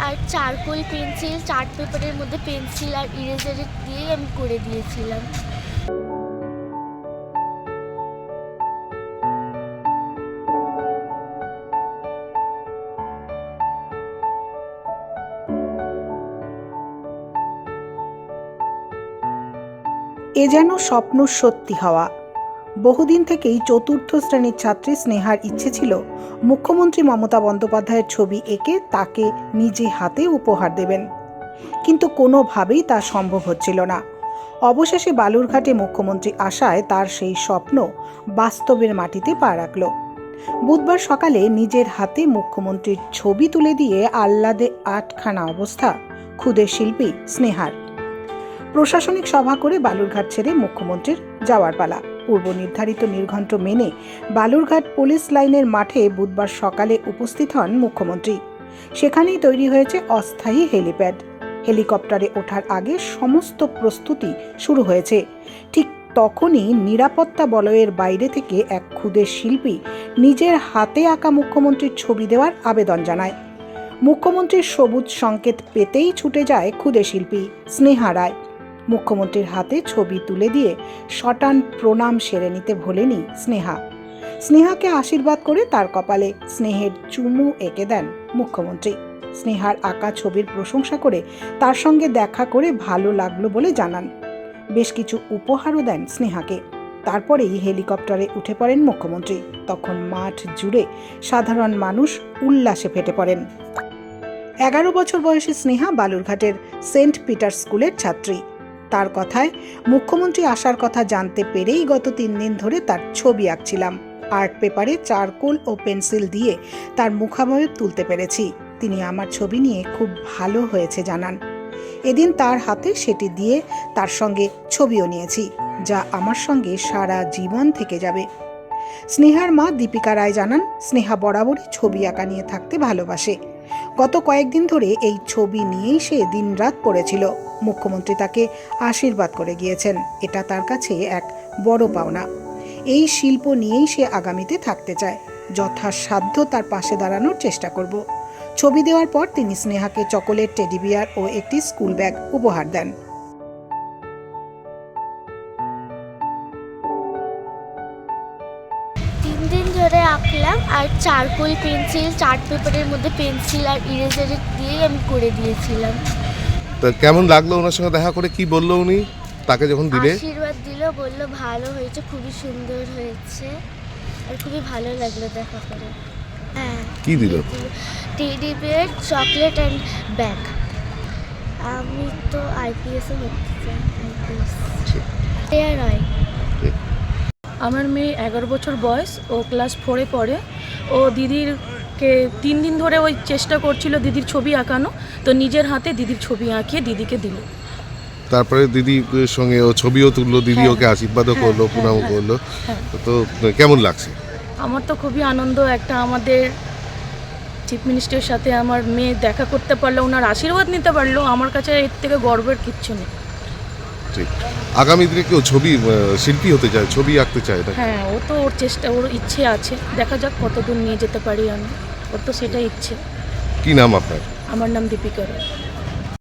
আর charcoal pencil, chart পেপারের মধ্যে pencil আর eraser দিয়ে আমি করে দিয়েছিলাম। এ যেন স্বপ্ন সত্যি হওয়া। বহুদিন থেকেই চতুর্থ শ্রেণীর ছাত্রী স্নেহার ইচ্ছে ছিল মুখ্যমন্ত্রী মমতা বন্দ্যোপাধ্যায়ের ছবি এঁকে তাকে নিজে হাতে উপহার দেবেন, কিন্তু কোনোভাবেই তা সম্ভব হচ্ছিল না। অবশেষে বালুরঘাটে মুখ্যমন্ত্রী আসায় তার সেই স্বপ্ন বাস্তবের মাটিতে পা রাখল। বুধবার সকালে নিজের হাতে মুখ্যমন্ত্রীর ছবি তুলে দিয়ে আহ্লাদে আটখানা অবস্থা ক্ষুদে শিল্পী স্নেহার। প্রশাসনিক সভা করে বালুরঘাট ছেড়ে মুখ্যমন্ত্রীর যাওয়ার পালা। পূর্ব নির্ধারিত নির্ঘণ্ট মেনে বালুরঘাট পুলিশ লাইনের মাঠে বুধবার সকালে উপস্থিত হন মুখ্যমন্ত্রী। সেখানেই তৈরি হয়েছে অস্থায়ী হেলিপ্যাড। হেলিকপ্টারে ওঠার আগে সমস্ত প্রস্তুতি শুরু হয়েছে। ঠিক তখনই নিরাপত্তা বলয়ের বাইরে থেকে এক ক্ষুদে শিল্পী নিজের হাতে আঁকা মুখ্যমন্ত্রীর ছবি দেওয়ার আবেদন জানায়। মুখ্যমন্ত্রীর সবুজ সংকেত পেতেই ছুটে যায় ক্ষুদে শিল্পী স্নেহা রায়। মুখ্যমন্ত্রীর হাতে ছবি তুলে দিয়ে শটান প্রণাম সেরে নিতে ভোলেনি স্নেহা। স্নেহাকে আশীর্বাদ করে তার কপালে স্নেহের চুমু এঁকে দেন মুখ্যমন্ত্রী। স্নেহার আঁকা ছবির প্রশংসা করে তার সঙ্গে দেখা করে ভালো লাগলো বলে জানান। বেশ কিছু উপহারও দেন স্নেহাকে। তারপরেই হেলিকপ্টারে উঠে পড়েন মুখ্যমন্ত্রী। তখন মাঠ জুড়ে সাধারণ মানুষ উল্লাসে ফেটে পড়েন। 11 বছর বয়সী স্নেহা বালুরঘাটের সেন্ট পিটার স্কুলের ছাত্রী। তার কথায়, মুখ্যমন্ত্রী আসার কথা জানতে পেরেই গত 3 দিন ধরে তার ছবি আঁকছিলাম। আর্ট পেপারে চারকোল ও পেন্সিল দিয়ে তার মুখাবয়ব তুলতে পেরেছি। তিনি আমার ছবি নিয়ে খুব ভালো হয়েছে জানান। এদিন তার হাতে সেটি দিয়ে তার সঙ্গে ছবিও নিয়েছি, যা আমার সঙ্গে সারা জীবন থেকে যাবে। স্নেহার মা দীপিকা রায় জানান, স্নেহা বরাবরই ছবি আঁকা নিয়ে থাকতে ভালোবাসে। গত কয়েকদিন ধরে এই ছবি নিয়েই সে দিনরাত পড়েছিল। মুখ্যমন্ত্রী তাকে আশীর্বাদ করে গিয়েছেন। এটা তার কাছে এক বড় পাওনা। এই শিল্প নিয়েই সে আগামীতে থাকতে চায়। যথাসাধ্য তার পাশে দাঁড়ানোর চেষ্টা করব। ছবি দেওয়ার পর তিনি স্নেহাকে চকোলেট, টেডি বিয়ার ও একটি স্কুল ব্যাগ উপহার দেন। ধরে আঁকলাম আর চারকোল পেন্সিল, চার্ট পেপারের মধ্যে পেন্সিল আর ইরেজার দিয়ে আমি করে দিয়েছিলাম। তো কেমন লাগলো ওনার সঙ্গে দেখা করে? কি বললো উনি তাকে যখন দিলে? আশীর্বাদ দিল, বললো ভালো হয়েছে, খুবই সুন্দর হয়েছে আর খুবই ভালো লাগলো দেখা করে। হ্যাঁ। কি দিল? Teddy bear, chocolate and bag. আমি তো আইপিএসে হতে চাই। হয়। আমার মেয়ে 11 বছর বয়স, ও ক্লাস 4-এ পড়ে। ও দিদিরকে 3 দিন ধরে ওই চেষ্টা করছিল দিদির ছবি আঁকানো, তো নিজের হাতে দিদির ছবি আঁকিয়ে দিদিকে দিল। তারপরে দিদির সঙ্গে ও ছবিও তুললো, দিদি ওকে আশীর্বাদও করলো, প্রণামও করলো। তো কেমন লাগছে? আমার তো খুবই আনন্দ। একটা আমাদের চিফ মিনিস্টারের সাথে আমার মেয়ে দেখা করতে পারলো, ওনার আশীর্বাদ নিতে পারলো। আমার কাছে এর থেকে গর্বের কিচ্ছু নেই। ঠিক। আগামী দিনে কেউ ছবি শিল্পী হতে চায়, ছবি আঁকতে চায়? হ্যাঁ, ও তো ওর চেষ্টা, ওর ইচ্ছে আছে। দেখা যাক কতদূর নিয়ে যেতে পারি আমি। ওর তো সেটাই ইচ্ছে। কি নাম আপনার? আমার নাম দীপিকা রায়।